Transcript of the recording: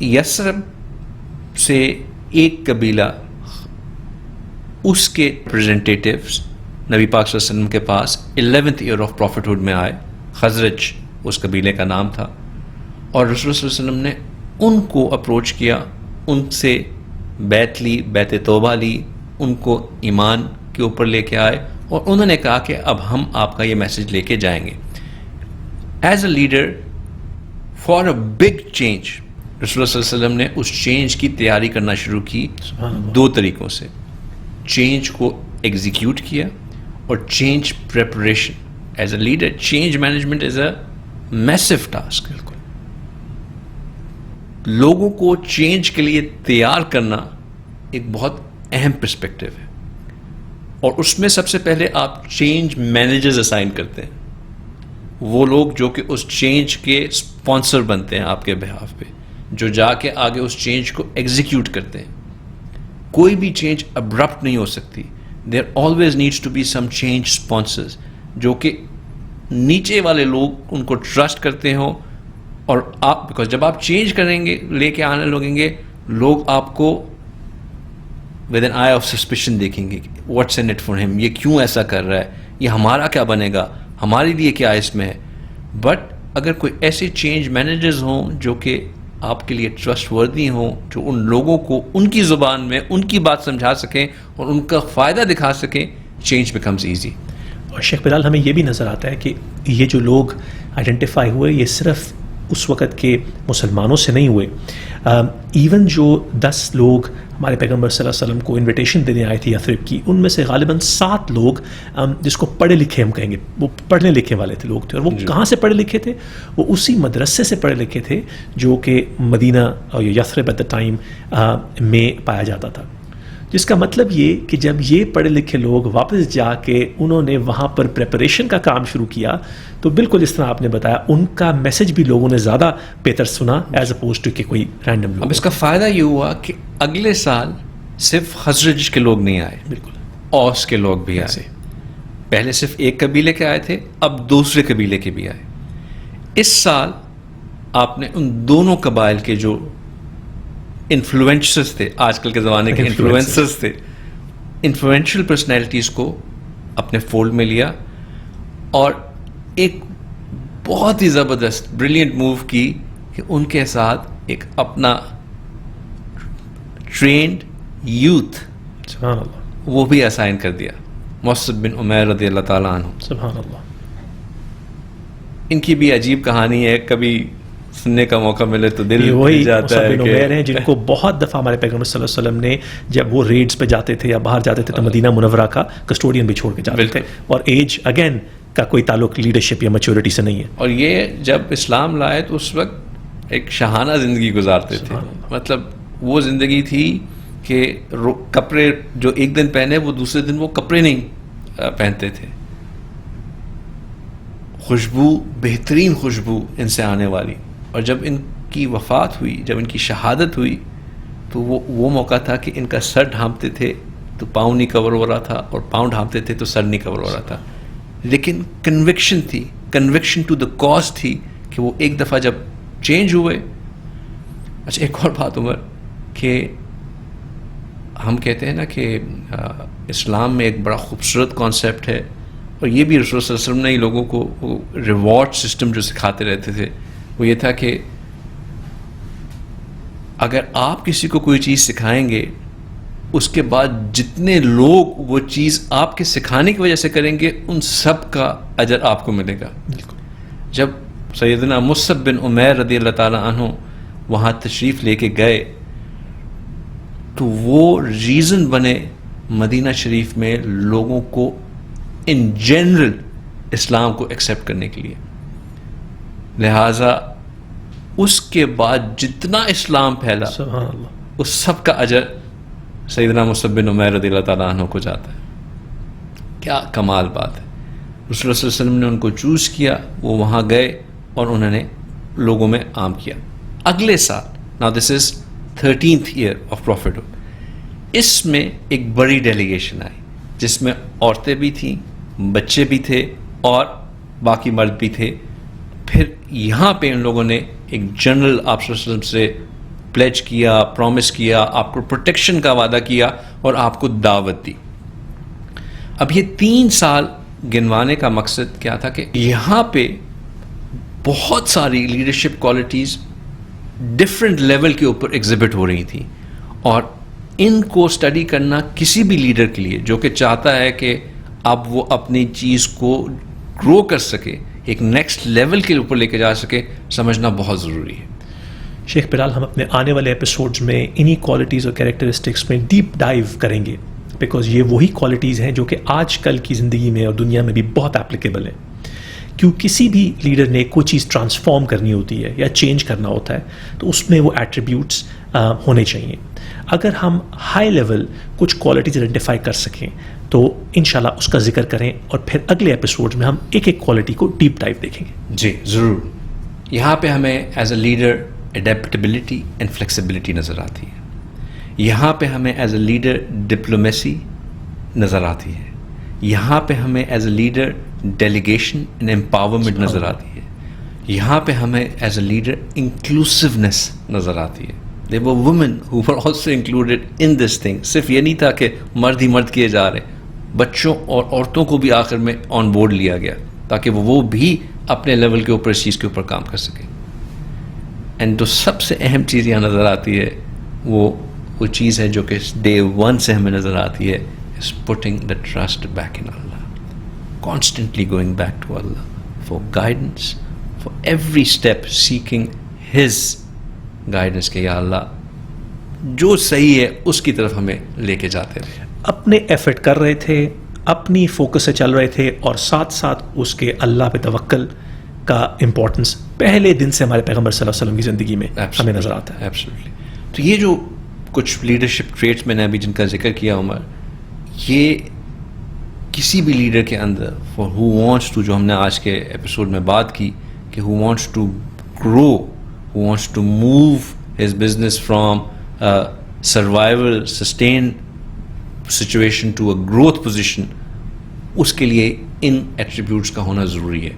یثرب سے ایک قبیلہ اس کے ریپرزنٹیٹیوز نبی پاک صلی اللہ علیہ وسلم کے پاس 11th ایئر آف پروفٹہڈ میں آئے. خزرج اس قبیلے کا نام تھا, اور رسول اللہ صلی اللہ علیہ وسلم نے ان کو اپروچ کیا, ان سے بیعت لی, بیعت توبہ لی, ان کو ایمان کے اوپر لے کے آئے, اور انہوں نے کہا کہ اب ہم آپ کا یہ میسج لے کے جائیں گے. As a leader for a big change, رسول اللہ صلی اللہ علیہ وسلم نے اس چینج کی تیاری کرنا شروع کی دو طریقوں سے. چینج کو ایگزیکیوٹ کیا اور change preparation. As a leader change management is a massive task. بالکل, لوگوں کو چینج کے لیے تیار کرنا ایک بہت اہم پرسپیکٹو ہے, اور اس میں سب سے پہلے آپ چینج مینیجرز اسائن کرتے ہیں, وہ لوگ جو کہ اس چینج کے اسپانسر بنتے ہیں آپ کے بہاف پہ, جو جا کے آگے اس چینج کو ایگزیکیوٹ کرتے ہیں. کوئی بھی چینج ابرپٹ نہیں ہو سکتی. There always needs to be some change sponsors, جو کہ نیچے والے لوگ ان کو ٹرسٹ کرتے ہوں, اور آپ بیکاز جب آپ چینج کریں گے, لے کے آنے لگیں گے, لوگ آپ کو with an eye of suspicion دیکھیں گے, واٹس ان اٹ فار ہم, یہ کیوں ایسا کر رہا ہے, یہ ہمارا کیا بنے گا, ہمارے لیے کیا اس میں ہے. بٹ اگر کوئی ایسے چینج مینیجرز ہوں جو کہ آپ کے لیے ٹرسٹ وردی ہوں, جو ان لوگوں کو ان کی زبان میں ان کی بات سمجھا سکیں اور ان کا فائدہ دکھا سکیں, چینج بیکمز ایزی. اور شیخ بلال, ہمیں یہ بھی نظر آتا ہے کہ یہ جو لوگ آئیڈینٹیفائی ہوئے, یہ صرف اس وقت کے مسلمانوں سے نہیں ہوئے. ایون جو 10 لوگ ہمارے پیغمبر صلی اللہ علیہ وسلم کو انویٹیشن دینے آئے تھے یثرب کی, ان میں سے غالباً 7 لوگ جس کو پڑھے لکھے ہم کہیں گے, وہ پڑھنے لکھے والے تھے لوگ تھے. اور وہ کہاں سے پڑھے لکھے تھے؟ وہ اسی مدرسے سے پڑھے لکھے تھے جو کہ مدینہ اور یثرب ایٹ دا ٹائم میں پایا جاتا تھا. جس کا مطلب یہ کہ جب یہ پڑھے لکھے لوگ واپس جا کے انہوں نے وہاں پر پریپریشن کا کام شروع کیا, تو بالکل اس طرح آپ نے بتایا, ان کا میسج بھی لوگوں نے زیادہ بہتر سنا ایز اپوز ٹو کہ کوئی رینڈم لوگ. اب اس کا فائدہ یہ ہوا کہ اگلے سال صرف خزرج کے لوگ نہیں آئے, بالکل اوس کے لوگ بھی آئے. پہلے صرف ایک قبیلے کے آئے تھے, اب دوسرے قبیلے کے بھی آئے. اس سال آپ نے ان دونوں قبائل کے جو انفلوئنسرز تھے, آج کل کے زمانے کے انفلوئنسرز تھے, انفلوئنشل پرسنالٹیز کو اپنے فولڈ میں لیا, اور ایک بہت ہی زبردست بریلینٹ موو کی کہ ان کے ساتھ ایک اپنا ٹرینڈ یوتھ سبحان اللہ وہ بھی اسائن کر دیا, مصعب بن عمیر رضی اللہ تعالیٰ عنہ. سبحان اللہ. ان کی بھی عجیب کہانی ہے, کبھی سننے کا موقع ملے تو دل وہی جاتا ہے. عمیر ہیں جن کو بہت دفعہ ہمارے پیغمبر صلی اللہ علیہ وسلم نے جب وہ ریڈز پہ جاتے تھے یا باہر جاتے تھے تو مدینہ منورہ کا کسٹوڈین بھی چھوڑ کے جاتے تھے, اور ایج اگین کا کوئی تعلق لیڈرشپ یا میچورٹی سے نہیں ہے. اور یہ جب اسلام لائے تو اس وقت ایک شاہانہ زندگی گزارتے تھے. مطلب وہ زندگی تھی کہ کپڑے جو ایک دن پہنے وہ دوسرے دن وہ کپڑے نہیں پہنتے تھے. خوشبو, بہترین خوشبو ان سے آنے والی. اور جب ان کی وفات ہوئی, جب ان کی شہادت ہوئی, تو وہ موقع تھا کہ ان کا سر ڈھانپتے تھے تو پاؤں نہیں کور ہو رہا تھا, اور پاؤں ڈھانپتے تھے تو سر نہیں کور ہو رہا تھا. لیکن کنوکشن تھی, کنوکشن ٹو دا کاز تھی کہ وہ ایک دفعہ جب چینج ہوئے. اچھا ایک اور بات عمر, کہ ہم کہتے ہیں نا کہ اسلام میں ایک بڑا خوبصورت کانسیپٹ ہے, اور یہ بھی رسول صلی اللہ علیہ وسلم نے لوگوں کو ریوارڈ سسٹم جو سکھاتے رہتے تھے, وہ یہ تھا کہ اگر آپ کسی کو کوئی چیز سکھائیں گے, اس کے بعد جتنے لوگ وہ چیز آپ کے سکھانے کی وجہ سے کریں گے, ان سب کا اجر آپ کو ملے گا. جب سیدنا مصعب بن عمیر رضی اللہ تعالیٰ عنہ وہاں تشریف لے کے گئے, تو وہ ریزن بنے مدینہ شریف میں لوگوں کو ان جنرل اسلام کو ایکسیپٹ کرنے کے لیے. لہٰذا اس کے بعد جتنا اسلام پھیلا, سبحان اللہ, اس سب کا اجر سیدنا مصعب بن عمیر رضی اللہ تعالیٰ عنہ کو جاتا ہے. کیا کمال بات ہے. رسول اللہ صلی اللہ علیہ وسلم نے ان کو چوز کیا, وہ وہاں گئے اور انہوں نے لوگوں میں عام کیا. اگلے سال, نا دس از 13th ایئر آف پروفٹہڈ, اس میں ایک بڑی ڈیلیگیشن آئی جس میں عورتیں بھی تھیں, بچے بھی تھے, اور باقی مرد بھی تھے. پھر یہاں پہ ان لوگوں نے ایک جنرل آپ صلی اللہ علیہ وسلم سے پلیج کیا, پرومس کیا, آپ کو پروٹیکشن کا وعدہ کیا اور آپ کو دعوت دی. اب یہ 3 سال گنوانے کا مقصد کیا تھا کہ یہاں پہ بہت ساری لیڈرشپ کوالٹیز ڈفرینٹ لیول کے اوپر ایگزبٹ ہو رہی تھیں, اور ان کو اسٹڈی کرنا کسی بھی لیڈر کے لیے جو کہ چاہتا ہے کہ اب وہ اپنی چیز کو گرو کر سکے, ایک نیکسٹ لیول کے اوپر لے کے جا سکے, سمجھنا بہت ضروری ہے. شیخ بلال, ہم اپنے آنے والے ایپیسوڈز میں انہی کوالٹیز اور کیریکٹرسٹکس میں ڈیپ ڈائیو کریں گے, بیکاز یہ وہی کوالٹیز ہیں جو کہ آج کل کی زندگی میں اور دنیا میں بھی بہت اپلیکیبل ہیں. کیوں کسی بھی لیڈر نے کوئی چیز ٹرانسفارم کرنی ہوتی ہے یا چینج کرنا ہوتا ہے تو اس میں وہ ایٹریبیوٹس ہونے چاہیے. اگر ہم ہائی لیول کچھ کوالٹیز آئیڈینٹیفائی کر سکیں تو انشاءاللہ اس کا ذکر کریں, اور پھر اگلے ایپیسوڈ میں ہم ایک ایک کوالٹی کو ڈیپ ڈائیو دیکھیں گے. جی ضرور. یہاں پہ ہمیں as a leader adaptability and flexibility نظر آتی ہے. یہاں پہ ہمیں ایز اے لیڈر ڈپلومیسی نظر آتی ہے. یہاں پہ ہمیں as a leader delegation and empowerment نظر آتی ہے. یہاں پہ ہمیں ایز اے لیڈر انکلوسیونیس نظر آتی ہے. There were women who were also included in this thing. صرف یہ نہیں تھا کہ مرد ہی مرد کیے جا رہے, بچوں اور عورتوں کو بھی آخر میں آن بورڈ لیا گیا تاکہ وہ بھی اپنے لیول کے اوپر اس چیز کے اوپر کام کر سکیں. اینڈ جو سب سے اہم چیز یہاں نظر آتی ہے وہ چیز ہے جو کہ ڈے 1 سے ہمیں نظر آتی ہے, is putting the trust back in Allah. Constantly going back to Allah for guidance, for every step seeking His guidance کہ یا اللہ جو صحیح ہے اس کی طرف ہمیں لے کے جاتے رہے. اپنے ایفرٹ کر رہے تھے, اپنی فوکس سے چل رہے تھے, اور ساتھ ساتھ اس کے اللہ پہ توکل کا امپورٹنس پہلے دن سے ہمارے پیغمبر صلی اللہ علیہ وسلم کی زندگی میں ہمیں نظر آتا ہے. ایبسلیٹلی. تو یہ جو کچھ لیڈرشپ ٹریٹس میں نے ابھی جن کا ذکر کیا عمر, یہ کسی بھی لیڈر کے اندر فار ہو وانٹس ٹو, جو ہم نے آج کے ایپیسوڈ میں بات کی کہ who wants to grow, who wants to move his business from a survival, sustain situation to a growth position, اس کے لیے ان ایٹریبیوٹس کا ہونا ضروری ہے.